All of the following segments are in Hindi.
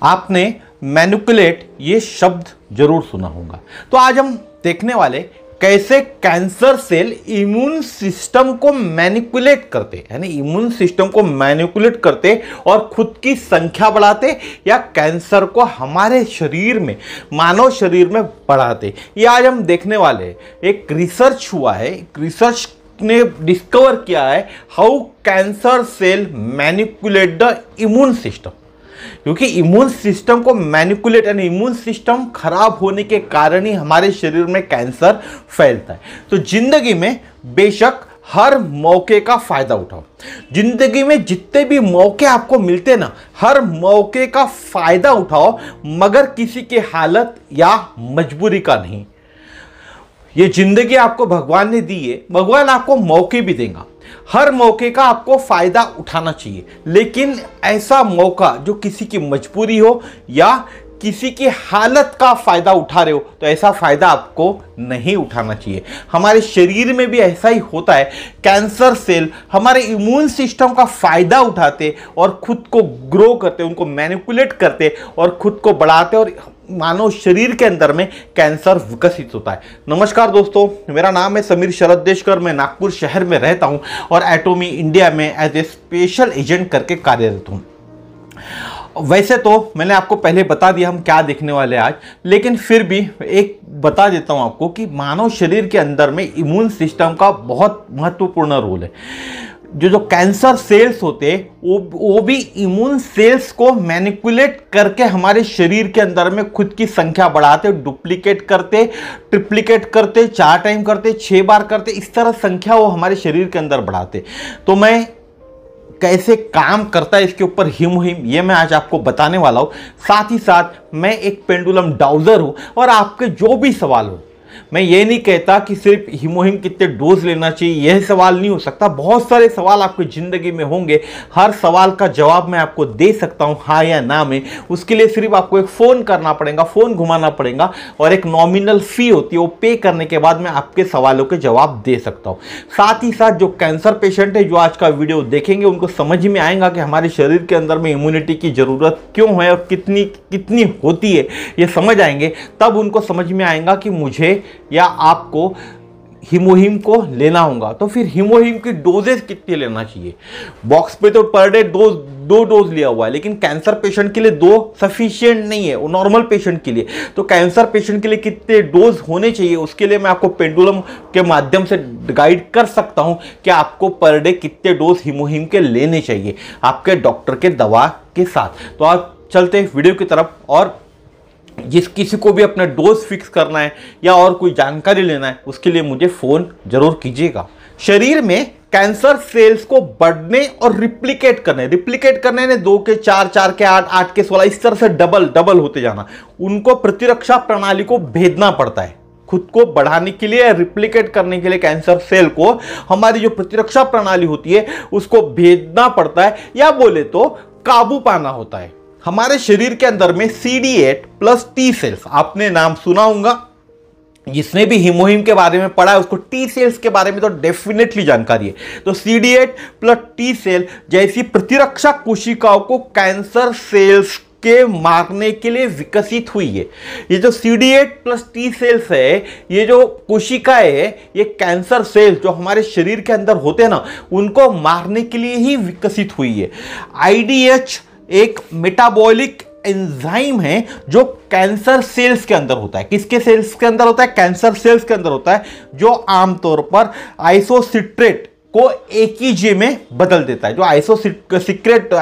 आपने मैनिपुलेट ये शब्द जरूर सुना होगा। तो आज हम देखने वाले कैसे कैंसर सेल इम्यून सिस्टम को मैनिपुलेट करते, यानी इम्यून सिस्टम को मैनिपुलेट करते और खुद की संख्या बढ़ाते या कैंसर को हमारे शरीर में, मानव शरीर में बढ़ाते। ये आज हम देखने वाले हैं। एक रिसर्च हुआ है, रिसर्च ने डिस्कवर किया है how cancer cell manipulate the immune system. क्योंकि इम्यून सिस्टम को मैनिपुलेट, यानी इम्यून सिस्टम खराब होने के कारण ही हमारे शरीर में कैंसर फैलता है। तो जिंदगी में बेशक हर मौके का फायदा उठाओ। जिंदगी में जितने भी मौके आपको मिलते ना, हर मौके का फायदा उठाओ, मगर किसी की हालत या मजबूरी का नहीं। ये जिंदगी आपको भगवान ने दी है, भगवान आपको मौके भी देगा। हर मौके का आपको फायदा उठाना चाहिए, लेकिन ऐसा मौका जो किसी की मजबूरी हो या किसी की हालत का फायदा उठा रहे हो, तो ऐसा फायदा आपको नहीं उठाना चाहिए। हमारे शरीर में भी ऐसा ही होता है। कैंसर सेल हमारे इम्यून सिस्टम का फायदा उठाते और खुद को ग्रो करते, उनको मैनिपुलेट करते और खुद को बढ़ाते, और मानव शरीर के अंदर में कैंसर विकसित होता है। नमस्कार दोस्तों, मेरा नाम है समीर शरद देशकर। मैं नागपुर शहर में रहता हूं और एटॉमी इंडिया में एज ए स्पेशल एजेंट करके कार्यरत हूं। वैसे तो मैंने आपको पहले बता दिया हम क्या देखने वाले आज, लेकिन फिर भी एक बता देता हूं आपको कि मानव शरीर के अंदर में इम्यून सिस्टम का बहुत महत्वपूर्ण रोल है। जो कैंसर सेल्स होते हैं वो भी इम्यून सेल्स को मैनिपुलेट करके हमारे शरीर के अंदर में खुद की संख्या बढ़ाते, डुप्लीकेट करते, ट्रिप्लीकेट करते, 4 टाइम करते, 6 बार करते, इस तरह संख्या वो हमारे शरीर के अंदर बढ़ाते। तो मैं कैसे काम करता है इसके ऊपर हिमोहिम, ये मैं आज आपको बताने वाला हूं। साथ ही साथ मैं एक पेंडुलम डाउजर हूं और आपके जो भी सवाल हो, मैं ये नहीं कहता कि सिर्फ हिमोहिम कितने डोज लेना चाहिए, यह सवाल नहीं हो सकता। बहुत सारे सवाल आपकी ज़िंदगी में होंगे, हर सवाल का जवाब मैं आपको दे सकता हूं हाँ या ना में। उसके लिए सिर्फ आपको एक फ़ोन करना पड़ेगा, फ़ोन घुमाना पड़ेगा और एक नॉमिनल फ़ी होती है, वो पे करने के बाद मैं आपके सवालों के जवाब दे सकता हूँ। साथ ही साथ जो कैंसर पेशेंट है जो आज का वीडियो देखेंगे, उनको समझ में आएगा कि हमारे शरीर के अंदर में इम्यूनिटी की ज़रूरत क्यों है और कितनी कितनी होती है, ये समझ आएंगे। तब उनको समझ में आएगा कि मुझे या आपको हिमोहिम को लेना होगा। तो फिर हिमोहिम की डोजेस कितनी लेना चाहिए? बॉक्स पे तो पर डे दो डोज लिया हुआ है, लेकिन कैंसर पेशेंट के लिए 2 सफिशिएंट नहीं है, वो नॉर्मल पेशेंट के लिए। तो कैंसर पेशेंट के लिए कितने डोज होने चाहिए, उसके लिए मैं आपको पेंडुलम के माध्यम से गाइड कर सकता हूं कि आपको पर डे कितने डोज हिमोहिम के लेने चाहिए आपके डॉक्टर के दवा के साथ। तो आप चलते हैं वीडियो की तरफ, और जिस किसी को भी अपना डोज फिक्स करना है या और कोई जानकारी लेना है, उसके लिए मुझे फ़ोन जरूर कीजिएगा। शरीर में कैंसर सेल्स को बढ़ने और रिप्लिकेट करने ने 2 के 4, 4 के 8, 8 के 16, इस तरह से डबल होते जाना। उनको प्रतिरक्षा प्रणाली को भेदना पड़ता है खुद को बढ़ाने के लिए, रिप्लिकेट करने के लिए। कैंसर सेल को हमारी जो प्रतिरक्षा प्रणाली होती है उसको भेदना पड़ता है, या बोले तो काबू पाना होता है। हमारे शरीर के अंदर में CD8 प्लस टी सेल्स, आपने नाम सुना होगा, जिसने भी हिमोहिम के बारे में पढ़ा है उसको टी सेल्स के बारे में तो डेफिनेटली जानकारी है। तो CD8 प्लस टी सेल जैसी प्रतिरक्षा कोशिकाओं को कैंसर सेल्स के मारने के लिए विकसित हुई है। ये जो CD8 प्लस टी सेल्स है, ये जो कोशिकाएं है, ये कैंसर सेल्स जो हमारे शरीर के अंदर होते हैं ना, उनको मारने के लिए ही विकसित हुई है। IDH एक मेटाबॉलिक एंजाइम है जो कैंसर सेल्स के अंदर होता है। किसके सेल्स के अंदर होता है? कैंसर सेल्स के अंदर होता है, जो आमतौर पर आइसोसिट्रेट को AKG में बदल देता है। जो आइसोसिट्रेट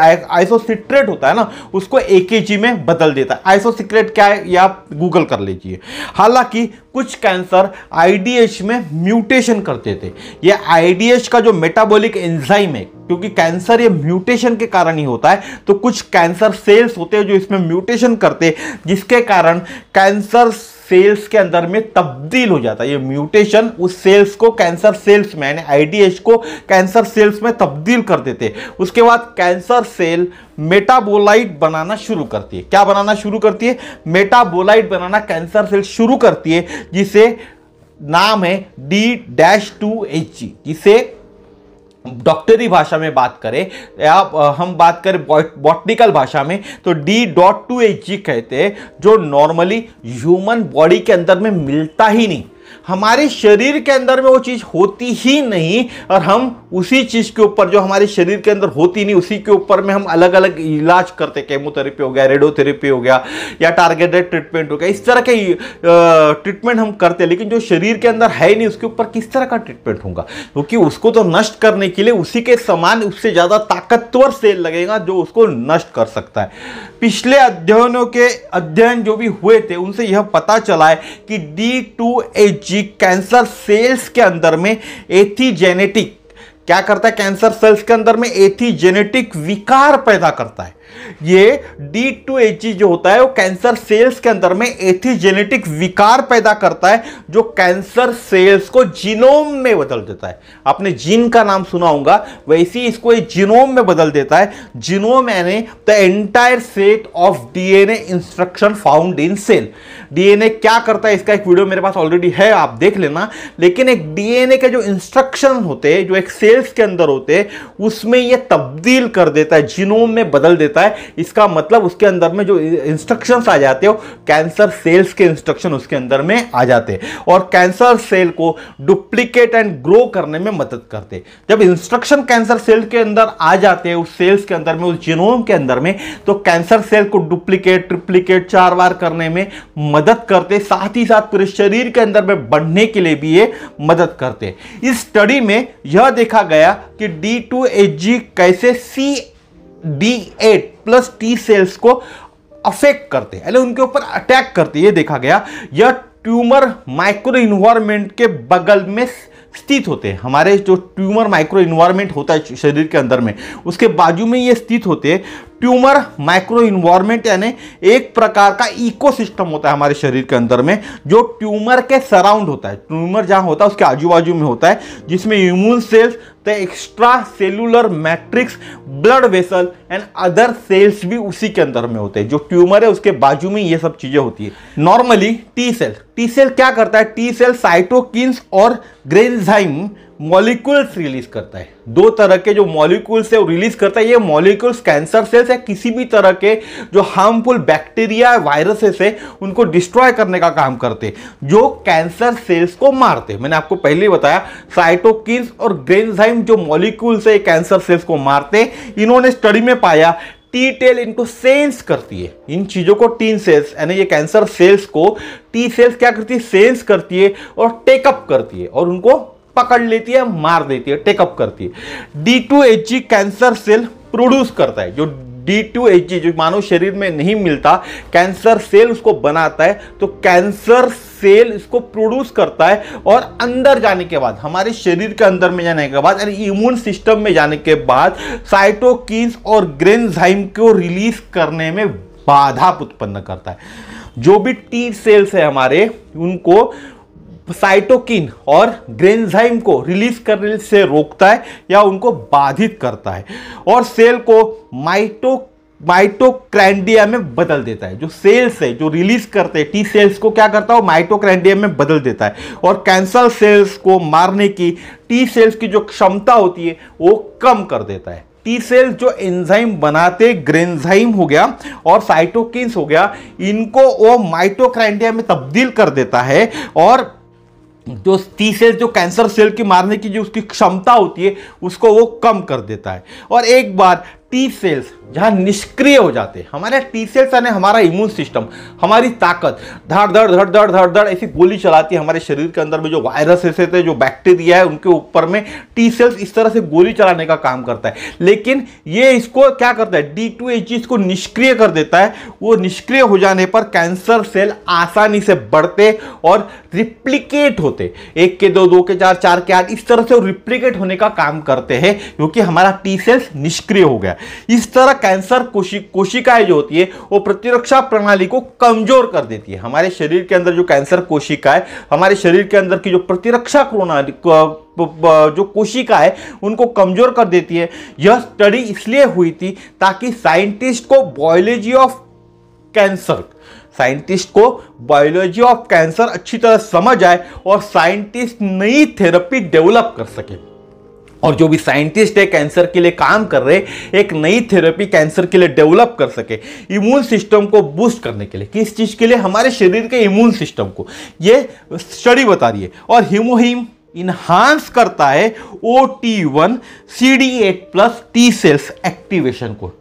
होता है ना, उसको AKG में बदल देता है। आइसोसिट्रेट क्या है, ये आप गूगल कर लीजिए। हालांकि कुछ कैंसर IDH में म्यूटेशन करते थे। ये IDH का जो मेटाबॉलिक एंजाइम है, क्योंकि कैंसर ये म्यूटेशन के कारण ही होता है, तो कुछ कैंसर सेल्स होते हैं जो इसमें म्यूटेशन करते, जिसके कारण कैंसर सेल्स के अंदर में तब्दील हो जाता है। ये म्यूटेशन उस सेल्स को कैंसर सेल्स में, यानी IDH को कैंसर सेल्स में तब्दील कर देते। उसके बाद कैंसर सेल मेटाबोलाइट बनाना शुरू करती है। क्या बनाना शुरू करती है? मेटाबोलाइट बनाना कैंसर सेल शुरू करती है, जिसे नाम है D-2HG, जिसे डॉक्टरी भाषा में बात करें या हम बात करें बॉटनिकल भाषा में, तो D.2Hg कहते हैं, जो नॉर्मली ह्यूमन बॉडी के अंदर में मिलता ही नहीं। हमारे शरीर के अंदर में वो चीज होती ही नहीं, और हम उसी चीज के ऊपर, जो हमारे शरीर के अंदर होती नहीं, उसी के ऊपर में हम अलग अलग इलाज करते। केमोथेरेपी हो गया, रेडियोथेरेपी हो गया, या टारगेटेड ट्रीटमेंट हो गया, इस तरह के ट्रीटमेंट हम करते हैं। लेकिन जो शरीर के अंदर है नहीं, उसके ऊपर किस तरह का ट्रीटमेंट होगा? क्योंकि उसको तो नष्ट करने के लिए उसी के समान, उससे ज्यादा ताकतवर सेल लगेगा जो उसको नष्ट कर सकता है। पिछले अध्ययन जो भी हुए थे, उनसे यह पता चला है कि D.2Hg कैंसर सेल्स के अंदर में एथिजेनेटिक क्या करता है? कैंसर सेल्स के अंदर में एथिजेनेटिक विकार पैदा करता है। ये D.2Hg जो होता है वो कैंसर सेल्स के अंदर में एथिजेनेटिक विकार पैदा करता है, जो कैंसर सेल्स को जीनोम में बदल देता है। आपने जीन का नाम सुना होगा, वैसे ही इसको जीनोम में बदल देता है। जीनोम यानी the entire set of DNA instruction found in cell. DNA क्या करता है, इसका एक वीडियो मेरे पास ऑलरेडी है, आप देख लेना। लेकिन एक DNA के जो इंस्ट्रक्शन होते हैं, जो एक सेल्स के अंदर होते हैं, उसमें यह तब्दील कर देता है, जीनोम में बदल देता है। इसका मतलब उसके अंदर में जो इंस्ट्रक्शंस आ जाते हो, कैंसर सेल्स के इंस्ट्रक्शन उसके अंदर में आ जाते हैं, और कैंसर सेल को डुप्लीकेट एंड ग्रो करने में मदद करते हैं। जब इंस्ट्रक्शन कैंसर सेल के अंदर आ जाते हैं, उस सेल्स के अंदर में, उस जीनोम के अंदर में, तो कैंसर सेल को डुप्लीकेट, ट्रिप्लीकेट 4 बार करने में मदद करते, साथ ही साथ पूरे शरीर के अंदर में बढ़ने के लिए भी ये मदद करते। इस स्टडी में यह देखा गया कि D.2Hg कैसे CD8 प्लस T सेल्स को अफेक्ट करते हैं, यानी उनके ऊपर अटैक करते हैं। यह देखा गया, यह ट्यूमर माइक्रो इन्वायरमेंट के बगल में स्थित होते हैं। हमारे जो ट्यूमर माइक्रो इन्वायरमेंट होता है शरीर के अंदर में, उसके बाजू में ये स्थित होते हैं। ट्यूमर माइक्रो इन्वायरमेंट यानी एक प्रकार का इकोसिस्टम होता है हमारे शरीर के अंदर में, जो ट्यूमर के सराउंड होता है। ट्यूमर जहां होता है उसके आजू बाजू में होता है, जिसमें immune cells, the extra cellular matrix, blood vessel and other sales भी उसी के अंदर में होते हैं। जो ट्यूमर है उसके बाजू में ये सब चीजें होती है। नॉर्मली टी सेल क्या करता है? टी सेल साइटोकिन्स और ग्रेन्जाइम मॉलिक्यूल्स रिलीज करता है। 2 तरह के जो मॉलिक्यूल्स है वो रिलीज करता है। ये मॉलिक्यूल्स कैंसर सेल्स या किसी भी तरह के जो हार्मफुल बैक्टीरिया, वायरसेस है, उनको डिस्ट्रॉय करने का काम करते हैं, जो कैंसर सेल्स को मारते हैं। मैंने आपको पहले ही बताया, साइटोकिन्स और ग्रेन्जाइम जो मॉलिक्यूल्स है कैंसर सेल्स को मारते हैं। इन्होंने स्टडी में पाया टी टेल इनको सेंस करती है, इन चीजों को टी सेल्स यानी ये कैंसर सेल्स को टी सेल्स क्या करती है? सेंस करती है और टेकअप करती है, और उनको पकड़ लेती है, मार देती है, टेकअप करती है। D.2Hg कैंसर सेल प्रोड्यूस करता है। जो D.2Hg जो मानव शरीर में नहीं मिलता, कैंसर सेल उसको बनाता है, तो कैंसर सेल इसको प्रोड्यूस करता है, और अंदर जाने के बाद, हमारे शरीर के अंदर में जाने के बाद, यानी इम्यून सिस्टम में जाने के बाद, साइटोकिन्स और ग्रेन्जाइम को रिलीज करने में बाधा उत्पन्न करता है। जो भी टी सेल्स है हमारे, उनको साइटोकिन और ग्रेन्जाइम को रिलीज करने से रोकता है या उनको बाधित करता है, और सेल को माइटोकॉन्ड्रिया में बदल देता है। जो सेल्स है जो रिलीज करते हैं टी सेल्स को, क्या करता है? माइटोकॉन्ड्रिया में बदल देता है, और कैंसर सेल्स को मारने की टी सेल्स की जो क्षमता होती है वो कम कर देता है। टी सेल्स जो एंजाइम बनाते, ग्रेन्जाइम हो गया और साइटोकिन्स हो गया, इनको वो माइटोकॉन्ड्रिया में तब्दील कर देता है, और जो टी सेल जो कैंसर सेल की मारने की जो उसकी क्षमता होती है उसको वो कम कर देता है। और एक बार टी सेल्स जहां निष्क्रिय हो जाते हैं, हमारे टी सेल्स यानी हमारा इम्यून सिस्टम, हमारी ताकत धड़ धड़ ऐसी गोली चलाती है हमारे शरीर के अंदर में। जो वायरसेस है, जो बैक्टीरिया है, उनके ऊपर में टी सेल्स इस तरह से गोली चलाने का काम करता है। लेकिन ये इसको क्या करता है? D.2Hg इसको निष्क्रिय कर देता है। वो निष्क्रिय हो जाने पर कैंसर सेल आसानी से बढ़ते और रिप्लिकेट होते, 1 के 2, 2 के 4, 4 के 8, इस तरह से रिप्लिकेट होने का काम करते हैं, क्योंकि हमारा टी सेल्स निष्क्रिय हो गया। इस तरह कैंसर कोशिकाएं जो होती है वो प्रतिरक्षा प्रणाली को कमजोर कर देती है। हमारे शरीर के अंदर जो कैंसर कोशिकाएं, हमारे शरीर के अंदर की जो प्रतिरक्षा प्रणाली जो कोशिका है उनको कमजोर कर देती है। यह स्टडी इसलिए हुई थी ताकि साइंटिस्ट को बायोलॉजी ऑफ कैंसर अच्छी तरह समझ आए और साइंटिस्ट नई थेरेपी डेवलप कर सके। और जो भी साइंटिस्ट है कैंसर के लिए काम कर रहे एक नई थेरेपी कैंसर के लिए डेवलप कर सके, इम्यून सिस्टम को बूस्ट करने के लिए। किस चीज के लिए? हमारे शरीर के इम्यून सिस्टम को, ये स्टडी बता रही है। और हीमोहिम इन्हांस करता है OT1 CD8 plus T cells activation को।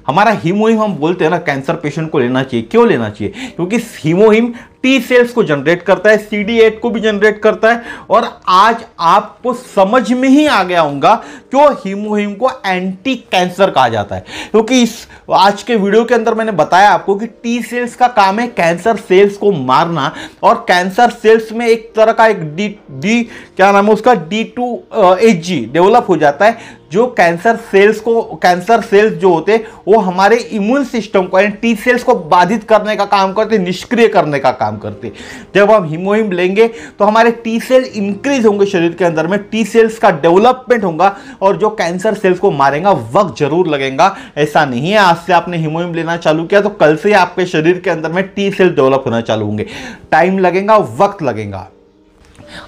हमारा हीमोहिम, हम बोलते हैं ना कैंसर पेशेंट को लेना चाहिए। क्यों लेना चाहिए? क्योंकि हीमोहिम टी सेल्स को जनरेट करता है, CD8 को भी जनरेट करता है। और आज आपको समझ में ही आ गया होगा क्यों हीमोहिम को एंटी कैंसर कहा जाता है। क्योंकि इस आज के वीडियो के अंदर मैंने बताया आपको कि टी सेल्स का काम है कैंसर सेल्स को मारना, और कैंसर सेल्स में एक तरह का एक डी क्या नाम है उसका, D2HG डेवलप हो जाता है, जो कैंसर सेल्स जो होते हैं वो हमारे इम्यून सिस्टम को यानी टी सेल्स को बाधित करने का काम करते, निष्क्रिय करने का काम करते। जब हम हीमोहिम लेंगे तो हमारे टी सेल इंक्रीज होंगे, शरीर के अंदर में टी सेल्स का डेवलपमेंट होगा, और जो कैंसर सेल्स को मारेगा वक्त जरूर लगेगा। ऐसा नहीं है आज से आपने हीमोहिम लेना चालू किया तो कल से ही आपके शरीर के अंदर में टी सेल डेवलप होना चालू होंगे। टाइम लगेगा, वक्त लगेगा।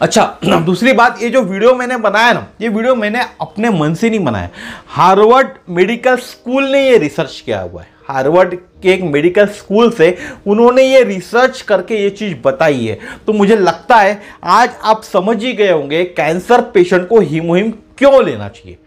अच्छा, दूसरी बात, ये जो वीडियो मैंने बनाया ना, ये वीडियो मैंने अपने मन से नहीं बनाया। हार्वर्ड मेडिकल स्कूल ने ये रिसर्च किया हुआ है। हार्वर्ड के एक मेडिकल स्कूल से उन्होंने ये रिसर्च करके ये चीज बताई है। तो मुझे लगता है आज आप समझ ही गए होंगे कैंसर पेशेंट को हीमोहिम क्यों लेना चाहिए।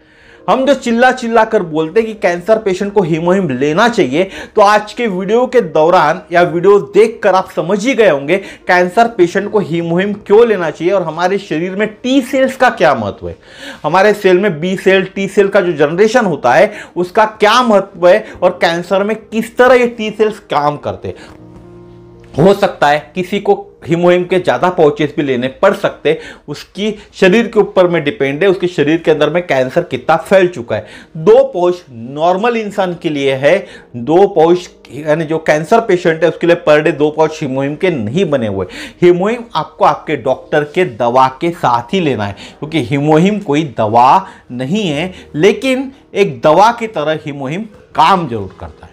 हम जो चिल्ला कर बोलते हैं कि कैंसर पेशेंट को हीमोहिम लेना चाहिए, तो आज के वीडियो के दौरान या वीडियो देखकर आप समझ ही गए होंगे कैंसर पेशेंट को हीमोहिम क्यों लेना चाहिए और हमारे शरीर में टी सेल्स का क्या महत्व है, हमारे सेल में बी सेल टी सेल का जो जनरेशन होता है उसका क्या महत्व है, और कैंसर में किस तरह ये टी सेल्स काम करते हैं। हो सकता है किसी को हीमोहिम के ज्यादा पाउचेस भी लेने पड़ सकते, उसकी शरीर के ऊपर में डिपेंड है, उसके शरीर के अंदर में कैंसर कितना फैल चुका है। 2 पाउच नॉर्मल इंसान के लिए है, 2 पाउच यानी जो कैंसर पेशेंट है उसके लिए पर डे 2 पाउच हीमोहिम के नहीं बने हुए। हीमोहिम आपको आपके डॉक्टर के दवा के साथ ही लेना है, क्योंकि हीमोहिम कोई दवा नहीं है, लेकिन एक दवा की तरह हीमोहिम काम जरूर करता है।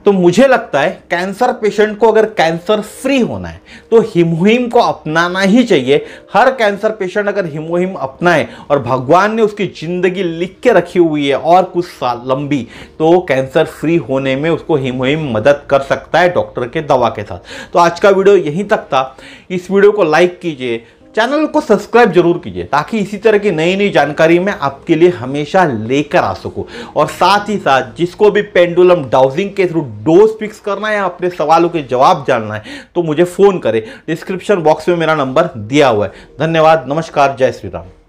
तो मुझे लगता है कैंसर पेशेंट को अगर कैंसर फ्री होना है तो हीमोहिम को अपनाना ही चाहिए। हर कैंसर पेशेंट अगर हीमोहिम अपनाए, और भगवान ने उसकी जिंदगी लिख के रखी हुई है और कुछ साल लंबी, तो कैंसर फ्री होने में उसको हीमोहिम मदद कर सकता है डॉक्टर के दवा के साथ। तो आज का वीडियो यहीं तक था। इस वीडियो को लाइक कीजिए, चैनल को सब्सक्राइब जरूर कीजिए, ताकि इसी तरह की नई नई जानकारी मैं आपके लिए हमेशा लेकर आ सकूं। और साथ ही साथ जिसको भी पेंडुलम डाउजिंग के थ्रू डोज फिक्स करना है, अपने सवालों के जवाब जानना है, तो मुझे फोन करें। डिस्क्रिप्शन बॉक्स में मेरा नंबर दिया हुआ है। धन्यवाद, नमस्कार, जय श्री राम।